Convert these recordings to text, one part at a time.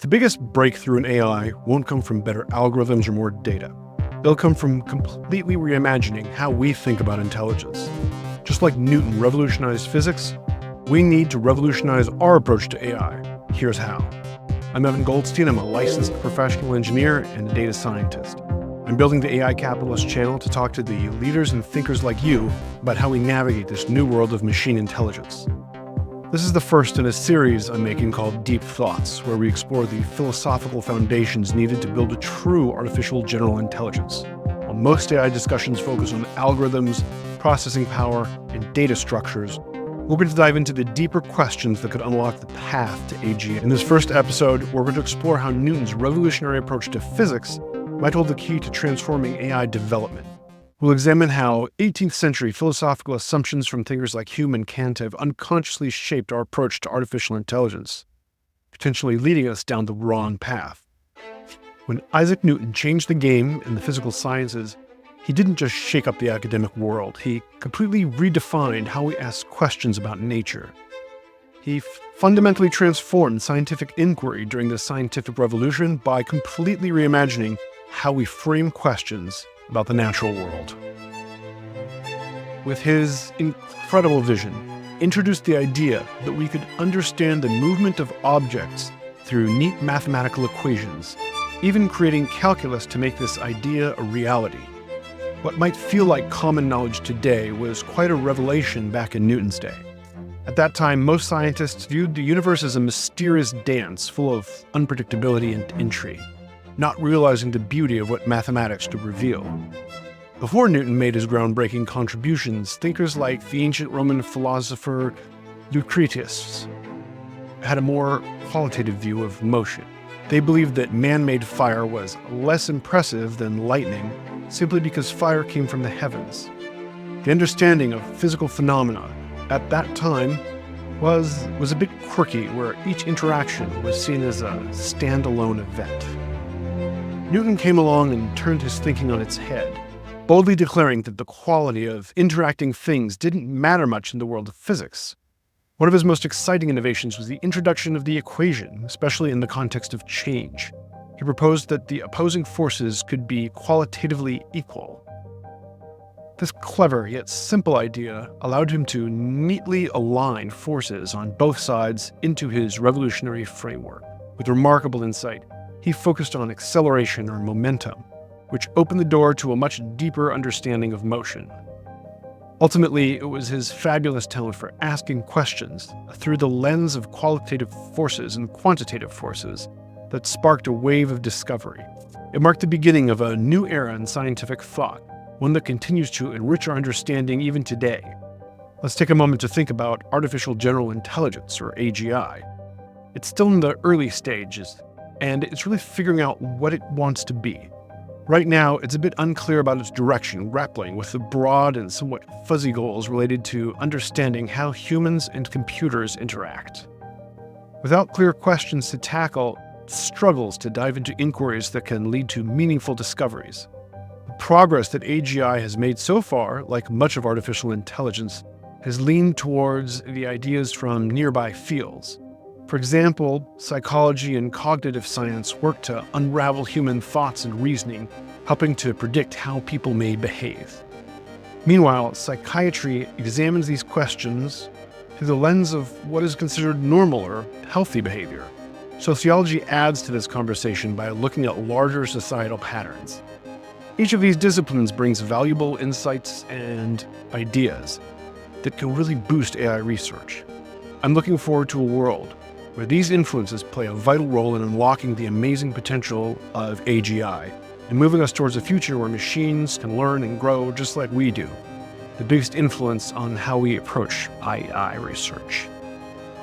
The biggest breakthrough in AI won't come from better algorithms or more data. They'll come from completely reimagining how we think about intelligence. Just like Newton revolutionized physics, we need to revolutionize our approach to AI. Here's how. I'm Evan Goldstein. I'm a licensed professional engineer and a data scientist. I'm building the AI Capitalist channel to talk to the leaders and thinkers like you about how we navigate this new world of machine intelligence. This is the first in a series I'm making called Deep Thoughts, where we explore the philosophical foundations needed to build a true artificial general intelligence. While most AI discussions focus on algorithms, processing power, and data structures, we're going to dive into the deeper questions that could unlock the path to AGI. In this first episode, we're going to explore how Newton's revolutionary approach to physics might hold the key to transforming AI development. We'll examine how 18th century philosophical assumptions from thinkers like Hume and Kant have unconsciously shaped our approach to artificial intelligence, potentially leading us down the wrong path. When Isaac Newton changed the game in the physical sciences, he didn't just shake up the academic world, he completely redefined how we ask questions about nature. He fundamentally transformed scientific inquiry during the scientific revolution by completely reimagining how we frame questions about the natural world. With his incredible vision, introduced the idea that we could understand the movement of objects through neat mathematical equations, even creating calculus to make this idea a reality. What might feel like common knowledge today was quite a revelation back in Newton's day. At that time, most scientists viewed the universe as a mysterious dance full of unpredictability and intrigue, not realizing the beauty of what mathematics could reveal. Before Newton made his groundbreaking contributions, thinkers like the ancient Roman philosopher Lucretius had a more qualitative view of motion. They believed that man-made fire was less impressive than lightning simply because fire came from the heavens. The understanding of physical phenomena at that time was a bit quirky, where each interaction was seen as a standalone event. Newton came along and turned his thinking on its head, boldly declaring that the quality of interacting things didn't matter much in the world of physics. One of his most exciting innovations was the introduction of the equation, especially in the context of change. He proposed that the opposing forces could be qualitatively equal. This clever yet simple idea allowed him to neatly align forces on both sides into his revolutionary framework. With remarkable insight, he focused on acceleration or momentum, which opened the door to a much deeper understanding of motion. Ultimately, it was his fabulous talent for asking questions through the lens of qualitative forces and quantitative forces that sparked a wave of discovery. It marked the beginning of a new era in scientific thought, one that continues to enrich our understanding even today. Let's take a moment to think about artificial general intelligence, or AGI. It's still in the early stages, and it's really figuring out what it wants to be. Right now, it's a bit unclear about its direction, grappling with the broad and somewhat fuzzy goals related to understanding how humans and computers interact. Without clear questions to tackle, it struggles to dive into inquiries that can lead to meaningful discoveries. The progress that AGI has made so far, like much of artificial intelligence, has leaned towards the ideas from nearby fields. For example, psychology and cognitive science work to unravel human thoughts and reasoning, helping to predict how people may behave. Meanwhile, psychiatry examines these questions through the lens of what is considered normal or healthy behavior. Sociology adds to this conversation by looking at larger societal patterns. Each of these disciplines brings valuable insights and ideas that can really boost AI research. I'm looking forward to a world where these influences play a vital role in unlocking the amazing potential of AGI and moving us towards a future where machines can learn and grow just like we do. The biggest influence on how we approach AI research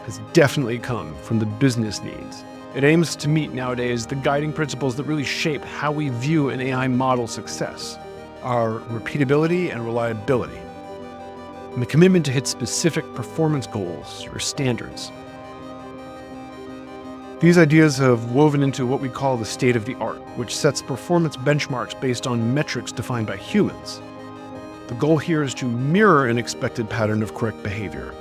has definitely come from the business needs. It aims to meet nowadays the guiding principles that really shape how we view an AI model success, our repeatability and reliability, and the commitment to hit specific performance goals or standards. These ideas have woven into what we call the state of the art, which sets performance benchmarks based on metrics defined by humans. The goal here is to mirror an expected pattern of correct behavior.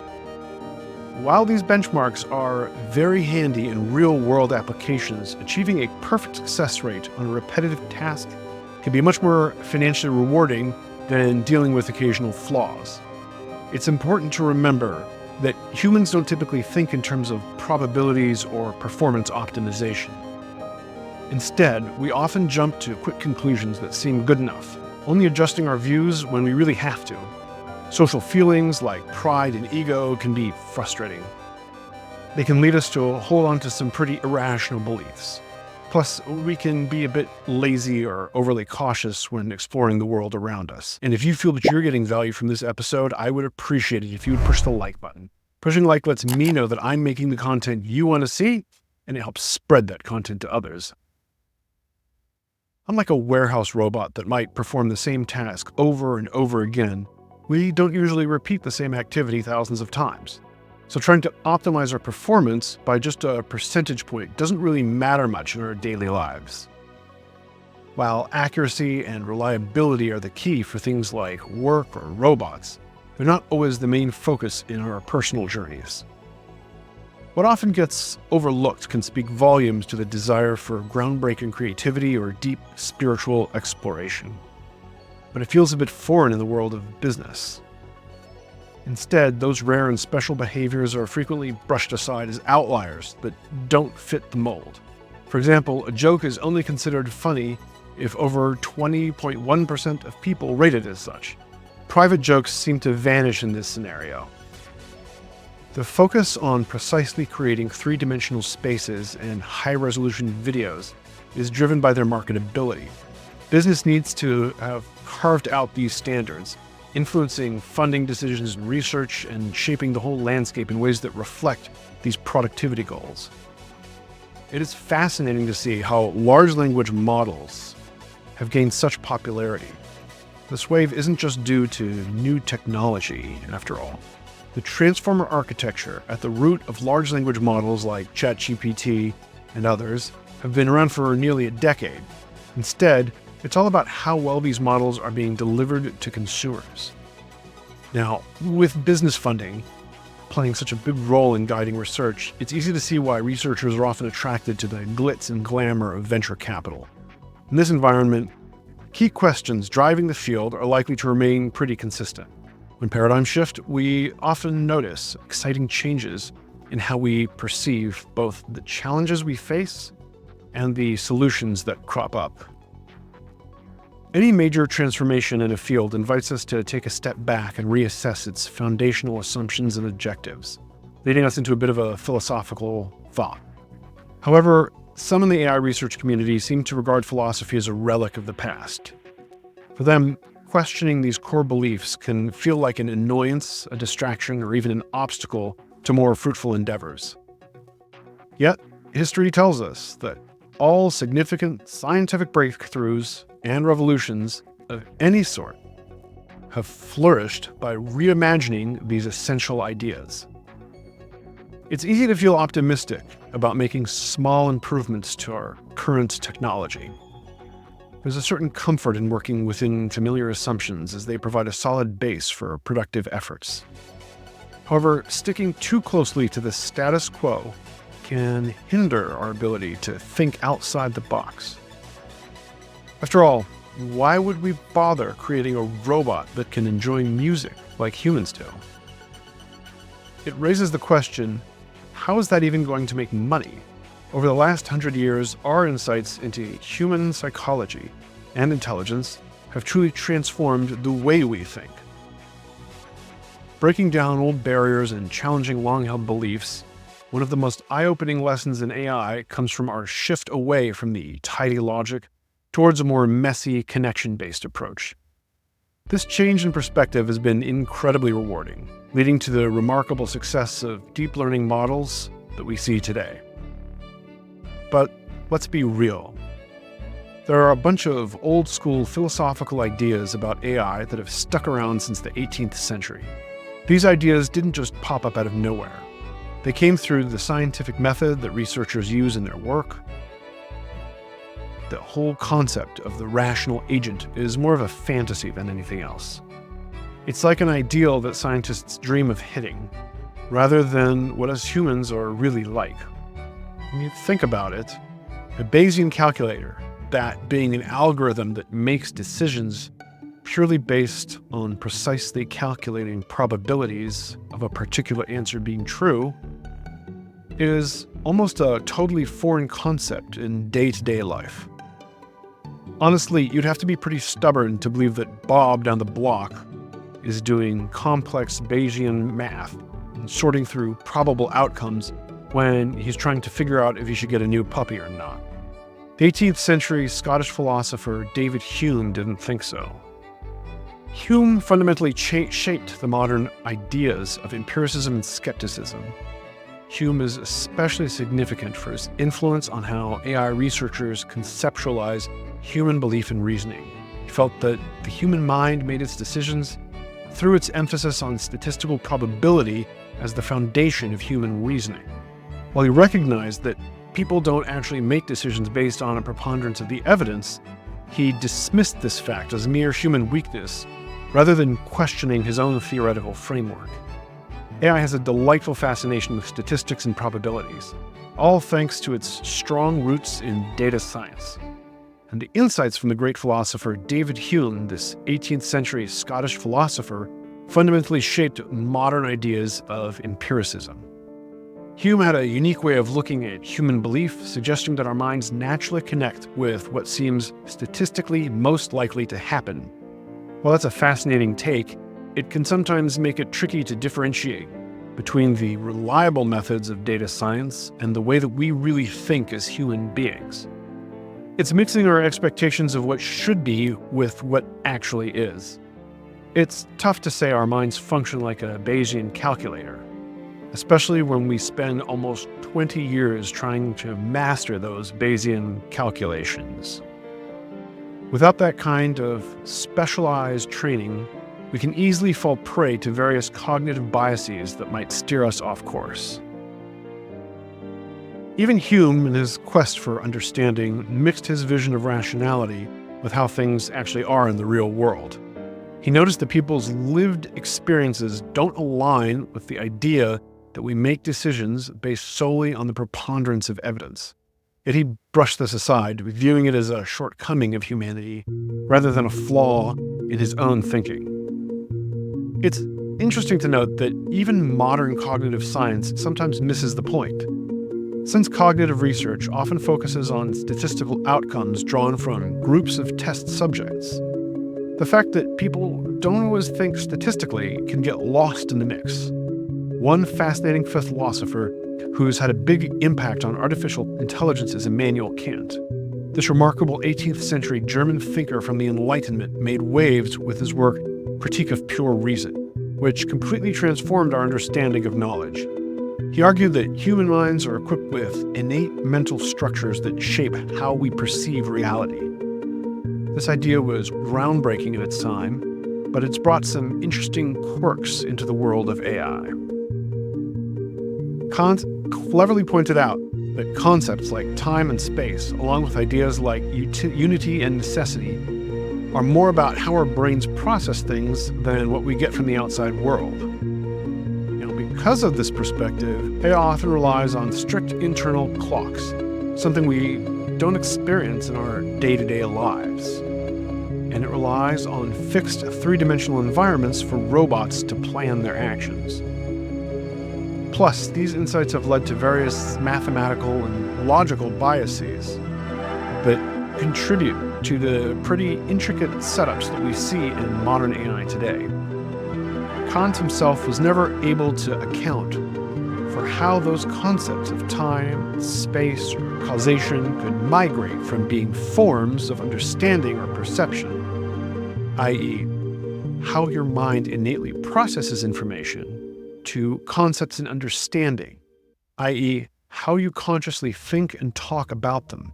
while these benchmarks are very handy in real-world applications, achieving a perfect success rate on a repetitive task can be much more financially rewarding than dealing with occasional flaws. It's important to remember that humans don't typically think in terms of probabilities or performance optimization. Instead, we often jump to quick conclusions that seem good enough, only adjusting our views when we really have to. Social feelings like pride and ego can be frustrating. They can lead us to hold on to some pretty irrational beliefs. Plus, we can be a bit lazy or overly cautious when exploring the world around us. And if you feel that you're getting value from this episode, I would appreciate it if you would push the like button. Pushing like lets me know that I'm making the content you want to see, and it helps spread that content to others. Unlike a warehouse robot that might perform the same task over and over again, we don't usually repeat the same activity thousands of times. So trying to optimize our performance by just a percentage point doesn't really matter much in our daily lives. While accuracy and reliability are the key for things like work or robots, they're not always the main focus in our personal journeys. What often gets overlooked can speak volumes to the desire for groundbreaking creativity or deep spiritual exploration. But it feels a bit foreign in the world of business. Instead, those rare and special behaviors are frequently brushed aside as outliers that don't fit the mold. For example, a joke is only considered funny if over 20.1% of people rate it as such. Private jokes seem to vanish in this scenario. The focus on precisely creating three-dimensional spaces and high-resolution videos is driven by their marketability. Business needs to have carved out these standards, influencing funding decisions and research and shaping the whole landscape in ways that reflect these productivity goals. It is fascinating to see how large language models have gained such popularity. This wave isn't just due to new technology, after all. The transformer architecture at the root of large language models like ChatGPT and others have been around for nearly a decade. Instead, it's all about how well these models are being delivered to consumers. Now, with business funding playing such a big role in guiding research, it's easy to see why researchers are often attracted to the glitz and glamour of venture capital. In this environment, key questions driving the field are likely to remain pretty consistent. When paradigms shift, we often notice exciting changes in how we perceive both the challenges we face and the solutions that crop up. Any major transformation in a field invites us to take a step back and reassess its foundational assumptions and objectives, leading us into a bit of a philosophical thought. However, some in the AI research community seem to regard philosophy as a relic of the past. For them, questioning these core beliefs can feel like an annoyance, a distraction, or even an obstacle to more fruitful endeavors. Yet, history tells us that all significant scientific breakthroughs and revolutions of any sort have flourished by reimagining these essential ideas. It's easy to feel optimistic about making small improvements to our current technology. There's a certain comfort in working within familiar assumptions as they provide a solid base for productive efforts. However, sticking too closely to the status quo can hinder our ability to think outside the box. After all, why would we bother creating a robot that can enjoy music like humans do? It raises the question, how is that even going to make money? Over the last 100 years, our insights into human psychology and intelligence have truly transformed the way we think. Breaking down old barriers and challenging long-held beliefs, one of the most eye-opening lessons in AI comes from our shift away from the tidy logic towards a more messy, connection-based approach. This change in perspective has been incredibly rewarding, leading to the remarkable success of deep learning models that we see today. But let's be real. There are a bunch of old-school philosophical ideas about AI that have stuck around since the 18th century. These ideas didn't just pop up out of nowhere. They came through the scientific method that researchers use in their work. The whole concept of the rational agent is more of a fantasy than anything else. It's like an ideal that scientists dream of hitting, rather than what us humans are really like. When you think about it, a Bayesian calculator, that being an algorithm that makes decisions purely based on precisely calculating probabilities of a particular answer being true, is almost a totally foreign concept in day-to-day life. Honestly, you'd have to be pretty stubborn to believe that Bob down the block is doing complex Bayesian math and sorting through probable outcomes when he's trying to figure out if he should get a new puppy or not. The 18th century Scottish philosopher David Hume didn't think so. Hume fundamentally shaped the modern ideas of empiricism and skepticism. Hume is especially significant for his influence on how AI researchers conceptualize human belief and reasoning. He felt that the human mind made its decisions through its emphasis on statistical probability as the foundation of human reasoning. While he recognized that people don't actually make decisions based on a preponderance of the evidence, he dismissed this fact as mere human weakness rather than questioning his own theoretical framework. AI has a delightful fascination with statistics and probabilities, all thanks to its strong roots in data science. And the insights from the great philosopher David Hume, this 18th century Scottish philosopher, fundamentally shaped modern ideas of empiricism. Hume had a unique way of looking at human belief, suggesting that our minds naturally connect with what seems statistically most likely to happen. While that's a fascinating take, it can sometimes make it tricky to differentiate between the reliable methods of data science and the way that we really think as human beings. It's mixing our expectations of what should be with what actually is. It's tough to say our minds function like a Bayesian calculator, especially when we spend almost 20 years trying to master those Bayesian calculations. Without that kind of specialized training, we can easily fall prey to various cognitive biases that might steer us off course. Even Hume, in his quest for understanding, mixed his vision of rationality with how things actually are in the real world. He noticed that people's lived experiences don't align with the idea that we make decisions based solely on the preponderance of evidence. Yet he brushed this aside, viewing it as a shortcoming of humanity rather than a flaw in his own thinking. It's interesting to note that even modern cognitive science sometimes misses the point. Since cognitive research often focuses on statistical outcomes drawn from groups of test subjects, the fact that people don't always think statistically can get lost in the mix. One fascinating philosopher who's had a big impact on artificial intelligence is Immanuel Kant. This remarkable 18th century German thinker from the Enlightenment made waves with his work Critique of Pure Reason, which completely transformed our understanding of knowledge. He argued that human minds are equipped with innate mental structures that shape how we perceive reality. This idea was groundbreaking in its time, but it's brought some interesting quirks into the world of AI. Kant cleverly pointed out that concepts like time and space, along with ideas like unity and necessity, are more about how our brains process things than what we get from the outside world. Because of this perspective, AI often relies on strict internal clocks, something we don't experience in our day-to-day lives. And it relies on fixed three-dimensional environments for robots to plan their actions. Plus, these insights have led to various mathematical and logical biases that contribute to the pretty intricate setups that we see in modern AI today. Kant himself was never able to account for how those concepts of time, space, or causation could migrate from being forms of understanding or perception, i.e., how your mind innately processes information, to concepts and understanding, i.e., how you consciously think and talk about them.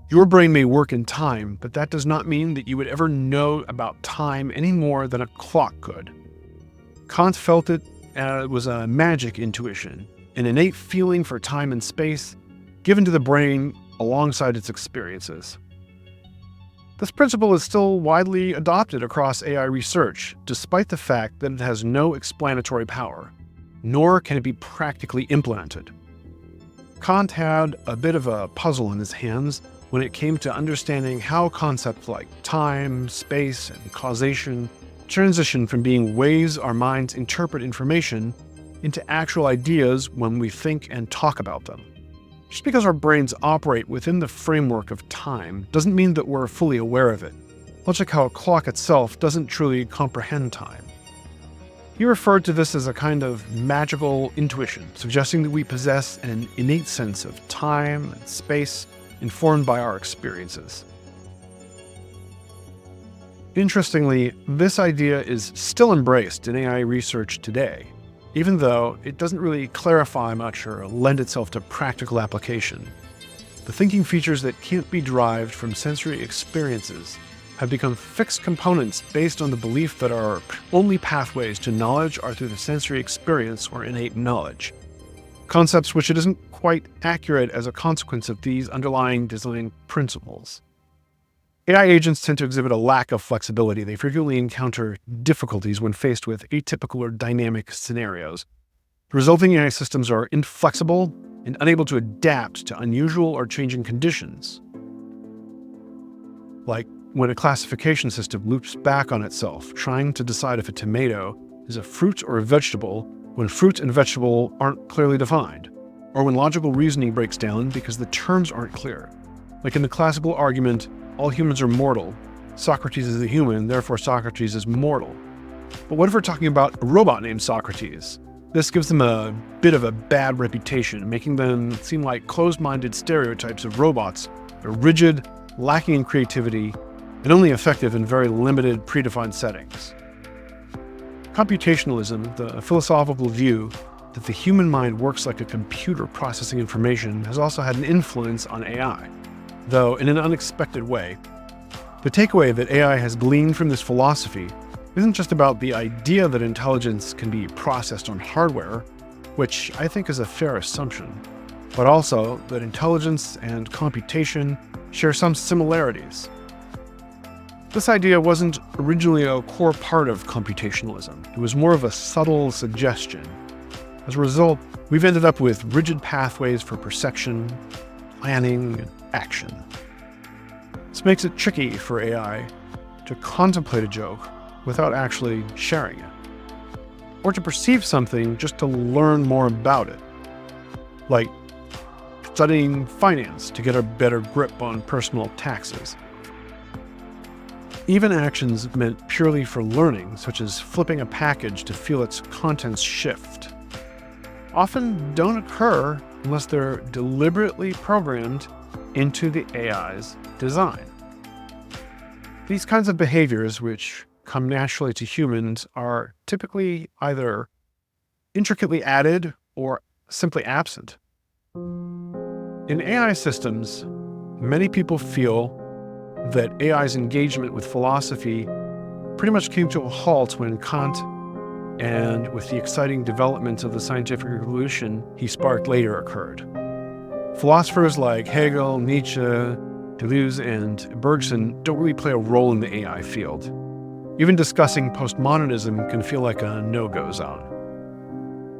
Your brain may work in time, but that does not mean that you would ever know about time any more than a clock could. Kant felt it was a magic intuition, an innate feeling for time and space given to the brain alongside its experiences. This principle is still widely adopted across AI research, despite the fact that it has no explanatory power. nor can it be practically implemented. Kant had a bit of a puzzle in his hands when it came to understanding how concepts like time, space, and causation transition from being ways our minds interpret information into actual ideas when we think and talk about them. Just because our brains operate within the framework of time doesn't mean that we're fully aware of it, much like how a clock itself doesn't truly comprehend time. He referred to this as a kind of magical intuition, suggesting that we possess an innate sense of time and space informed by our experiences. Interestingly, this idea is still embraced in AI research today, even though it doesn't really clarify much or lend itself to practical application. The thinking features that can't be derived from sensory experiences have become fixed components based on the belief that our only pathways to knowledge are through the sensory experience or innate knowledge. Concepts which it isn't quite accurate as a consequence of these underlying design principles. AI agents tend to exhibit a lack of flexibility. They frequently encounter difficulties when faced with atypical or dynamic scenarios. The resulting AI systems are inflexible and unable to adapt to unusual or changing conditions. Like when a classification system loops back on itself, trying to decide if a tomato is a fruit or a vegetable when fruit and vegetable aren't clearly defined, or when logical reasoning breaks down because the terms aren't clear. Like in the classical argument, all humans are mortal. Socrates is a human, therefore Socrates is mortal. But what if we're talking about a robot named Socrates? This gives them a bit of a bad reputation, making them seem like closed-minded stereotypes of robots. They're rigid, lacking in creativity, and only effective in very limited, predefined settings. Computationalism, the philosophical view that the human mind works like a computer processing information, has also had an influence on AI, though in an unexpected way. The takeaway that AI has gleaned from this philosophy isn't just about the idea that intelligence can be processed on hardware, which I think is a fair assumption, but also that intelligence and computation share some similarities. This idea wasn't originally a core part of computationalism. It was more of a subtle suggestion. As a result, we've ended up with rigid pathways for perception, planning, and action. This makes it tricky for AI to contemplate a joke without actually sharing it, or to perceive something just to learn more about it, like studying finance to get a better grip on personal taxes. Even actions meant purely for learning, such as flipping a package to feel its contents shift, often don't occur unless they're deliberately programmed into the AI's design. These kinds of behaviors, which come naturally to humans, are typically either intricately added or simply absent. In AI systems, many people feel that AI's engagement with philosophy pretty much came to a halt when Kant, and with the exciting development of the scientific revolution he sparked later, occurred. Philosophers like Hegel, Nietzsche, Deleuze, and Bergson don't really play a role in the AI field. Even discussing postmodernism can feel like a no-go zone.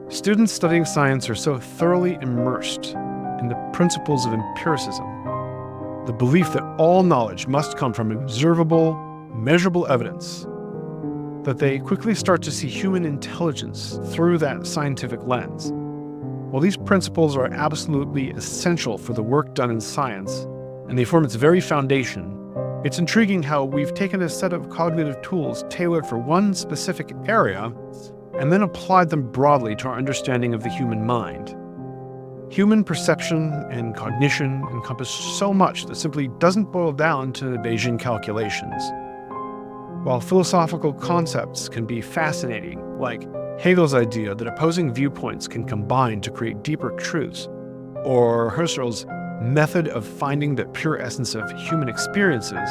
Students studying science are so thoroughly immersed in the principles of empiricism, the belief that all knowledge must come from observable, measurable evidence, that they quickly start to see human intelligence through that scientific lens. While these principles are absolutely essential for the work done in science, and they form its very foundation, it's intriguing how we've taken a set of cognitive tools tailored for one specific area and then applied them broadly to our understanding of the human mind. Human perception and cognition encompass so much that simply doesn't boil down to Bayesian calculations. While philosophical concepts can be fascinating, like Hegel's idea that opposing viewpoints can combine to create deeper truths, or Husserl's method of finding the pure essence of human experiences,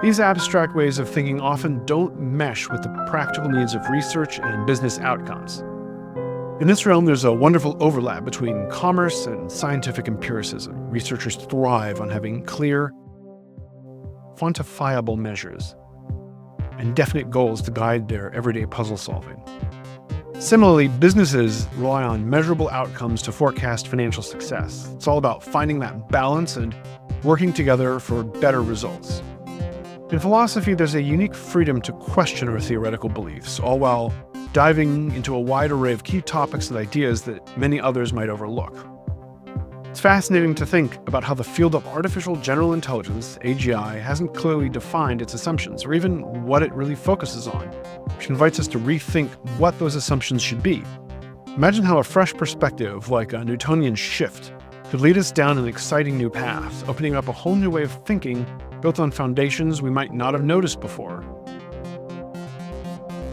these abstract ways of thinking often don't mesh with the practical needs of research and business outcomes. In this realm, there's a wonderful overlap between commerce and scientific empiricism. Researchers thrive on having clear, quantifiable measures and definite goals to guide their everyday puzzle solving. Similarly, businesses rely on measurable outcomes to forecast financial success. It's all about finding that balance and working together for better results. In philosophy, there's a unique freedom to question our theoretical beliefs, all while diving into a wide array of key topics and ideas that many others might overlook. It's fascinating to think about how the field of artificial general intelligence, AGI, hasn't clearly defined its assumptions, or even what it really focuses on, which invites us to rethink what those assumptions should be. Imagine how a fresh perspective, like a Newtonian shift, could lead us down an exciting new path, opening up a whole new way of thinking built on foundations we might not have noticed before.